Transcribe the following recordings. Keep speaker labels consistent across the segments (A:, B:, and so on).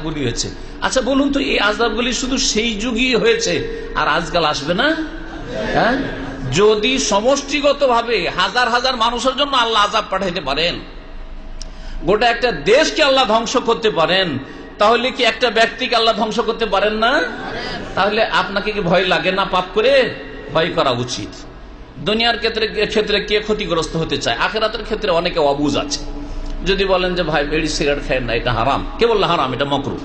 A: গুলি হয়েছে। আচ্ছা বলুন তো, এই আযাবগুলি শুধু সেই যুগই হয়েছে আর আজকাল আসবে না? হ্যাঁ, যদি সমষ্টিগতভাবে হাজার হাজার মানুষের জন্য আল্লাহ আযাব পাঠাইতে পারেন, গোটা একটা দেশকে আল্লাহ ধ্বংস করতে পারেন, তাহলে কি একটা ব্যক্তিকে আল্লাহ ধ্বংস করতে পারেন না? তাহলে আপনাকে কি ভয় লাগে না? পাপ করে ভয় করা উচিত। দুনিয়ার ক্ষেত্রে কে ক্ষতিগ্রস্ত হতে চায়? আখিরাতের ক্ষেত্রে অনেকে অবুঝ আছে। যদি বলেন যে ভাই বিড়ি সিগারেট খায় না, এটা হারাম, কে বললো হারাম? এটা মাকরুহ।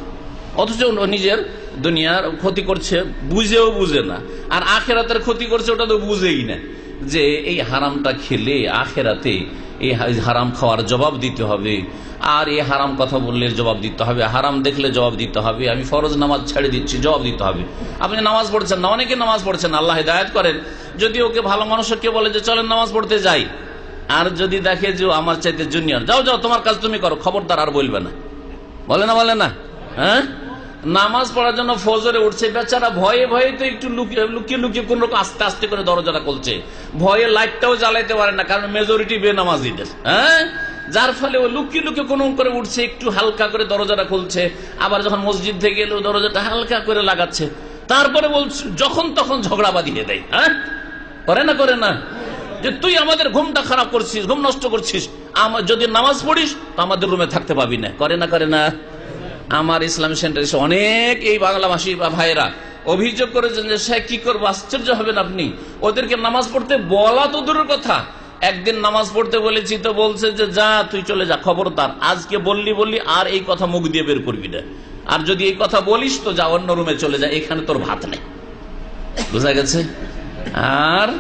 A: অথচ নিজের দুনিয়ার ক্ষতি করছে, বুঝেও বুঝে না। আর আখেরাতের ক্ষতি করছে, ওটা তো বুঝেই না যে এই হারামটা খেলে আখেরাতে এই হারাম খাওয়ার জবাব দিতে হবে, আর এই হারাম কথা বললে জবাব দিতে হবে, হারাম দেখলে জবাব দিতে হবে, আমি ফরজ নামাজ ছেড়ে দিচ্ছি, জবাব দিতে হবে। আপনি নামাজ পড়ছেন না, অনেকে নামাজ পড়ছেন, আল্লাহ হিদায়াত করেন। যদি ওকে ভালো মানুষকে বলে যে চলেন নামাজ পড়তে যাই, আর যদি দেখে যে আমার চাইতে জুনিয়র, যাও যাও তোমার কাজ তুমি করো, খবরদার আর বলবে না, বলে না? বলে না? হ্যাঁ, নামাজ পড়ার জন্য ফজরে উঠছে, বেচারা ভয়ে ভয়ে তো একটু লুকিয়ে লুকিয়ে কোন রকম আস্তে আস্তে করে দরজাটা খুলছে, ভয়ে লাইটটাও জ্বালাইতে পারে না, কারণ মেজরিটি বেনামাজিদের। হ্যাঁ, যার ফলে ও লুকিয়ে লুকিয়ে কোন করে উঠছে, একটু হালকা করে দরজাটা খুলছে, আবার যখন মসজিদ থেকে এলো দরজাটা হালকা করে লাগাচ্ছে, তারপরে বলছে যখন তখন ঝগড়া বাঁধিয়ে দেয়। হ্যাঁ, করে না? করে না? যে তুই আমাদের ঘুমটা খারাপ করছিস, ঘুম নষ্ট করছিস, যদি নামাজ পড়িস তো আমাদের রুমে থাকতে পাবি না। করে না? করে না? আমার ইসলামী সেন্টারে অনেক এই বাংলা ভাষী বা ভাইরা অভিযোগ করেছেন যে সে কি করবো, আশ্চর্য হবেন আপনি, ওদেরকে নামাজ পড়তে বলা তো দূরের কথা, একদিন নামাজ পড়তে বলেছি তো বলছে যে যা তুই চলে যা, খবরদার আজকে বললি আর এই কথা মুখ দিয়ে বের করবি না, আর যদি এই কথা বলিস তো যা অন্য রুমে চলে যা, এখানে তোর ভাত নেই। বুঝা গেছে? আর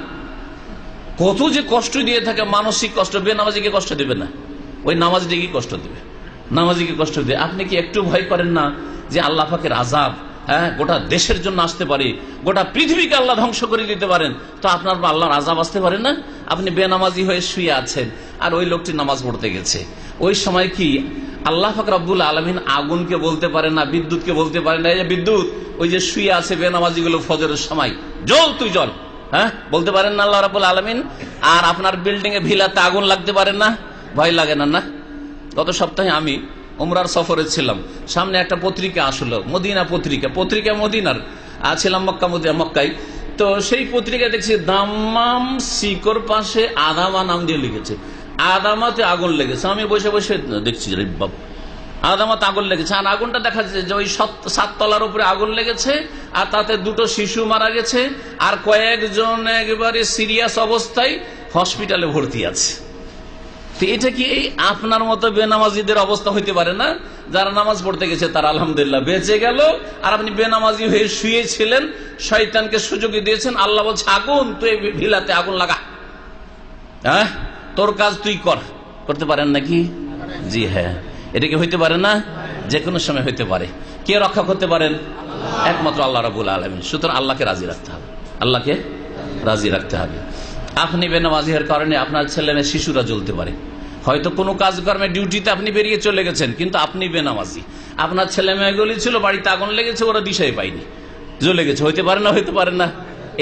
A: কত যে কষ্ট দিয়ে থাকে, মানসিক কষ্ট। বেনামাজিকে কষ্ট দেবে না, ওই নামাজিকে কষ্ট দেবে, নামাজিকে কষ্ট দেবে। আপনি কি একটু ভয় করেন না যে আল্লাহ পাকের আযাব গোটা দেশের জন্য আসতে পারে, গোটা পৃথিবীকে আল্লাহ ধ্বংস করে দিতে পারেন, তো আপনার আল্লাহর আযাব আসতে পারে না? আপনি বেনামাজি হয়ে শুয়ে আছেন, আর ওই লোকটি নামাজ পড়তে গেছে, ওই সময় কি আল্লাহ পাক রব্বুল আলামিন আগুনকে বলতে পারে না, বিদ্যুৎকে বলতে পারে না, এই যে বিদ্যুৎ ওই যে শুয়ে আছে বেনামাজি গুলো ফজরের সময়, জ্বল তুই জ্বল, হ্যাঁ, বলতে পারেন না আল্লাহ রাব্বুল আলামিন? আর আপনার বিল্ডিং এ ভিলাতে আগুন লাগতে পারেন না? ভয় লাগে না? না, গত সপ্তাহে আমি উমরার সফরে ছিলাম, সামনে একটা পত্রিকা আসলো, মদিনা পত্রিকা মদিনার, ছিলাম মক্কায়। তো সেই পত্রিকায় দেখছি দাম্মাম শিকর পাশে আদামা নাম দিয়ে লিখেছে, আদামাতে আগুন লেগেছে। আমি বসে বসে দেখছি বাবু, আদামাতে আগুন লেগেছে, আর আগুনটা দেখা যাচ্ছে যে ওই 7 তলার উপরে আগুন লেগেছে, আর তাতে 2টো শিশু মারা গেছে, আর কয়েকজন একেবারে সিরিয়াস অবস্থায় হসপিটালে ভর্তি আছে। এটা কি আপনার মতো বেনামাজিদের অবস্থা হইতে পারে না? যারা নামাজ পড়তে গেছে তারা আলহামদুলিল্লাহ বেঁচে গেল, আর আপনি বেনামাজি হয়ে শুয়েছিলেন, শয়তানকে সুযোগ দিয়েছেন। আল্লাহ বলছে আগুন, তুই ভিলাতে আগুন লাগা, হ্যাঁ, তোর কাজ তুই করতে পারেন নাকি? জি হ্যাঁ, এটা কি হইতে পারে না? যে কোনো সময় হইতে পারে। কে রক্ষা করতে পারেন? একমাত্র আল্লাহ রাব্বুল আলামিন। সুতরাং আল্লাহকে রাজি রাখতে হবে, আল্লাহকে রাজি রাখতে হবে। আপনি বেনামাজির কারণে আপনার ছেলে মেয়ে শিশুরা জ্বলতে পারে, হয়তো কোনো কাজকর্মে ডিউটিতে আপনি বেরিয়ে চলে গেছেন, কিন্তু আপনি বেনামাজি, আপনার ছেলে মেয়েগুলি ছিল বাড়িতে আগুন লেগেছে, ওরা দিশাই পায়নি, জ্বলে গেছে। হইতে পারে না? হইতে পারে না?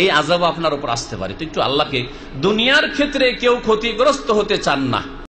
A: এই আযাব আপনার উপর আসতে পারে। তো একটু আল্লাহকে, দুনিয়ার ক্ষেত্রে কেউ ক্ষতিগ্রস্ত হতে চান না,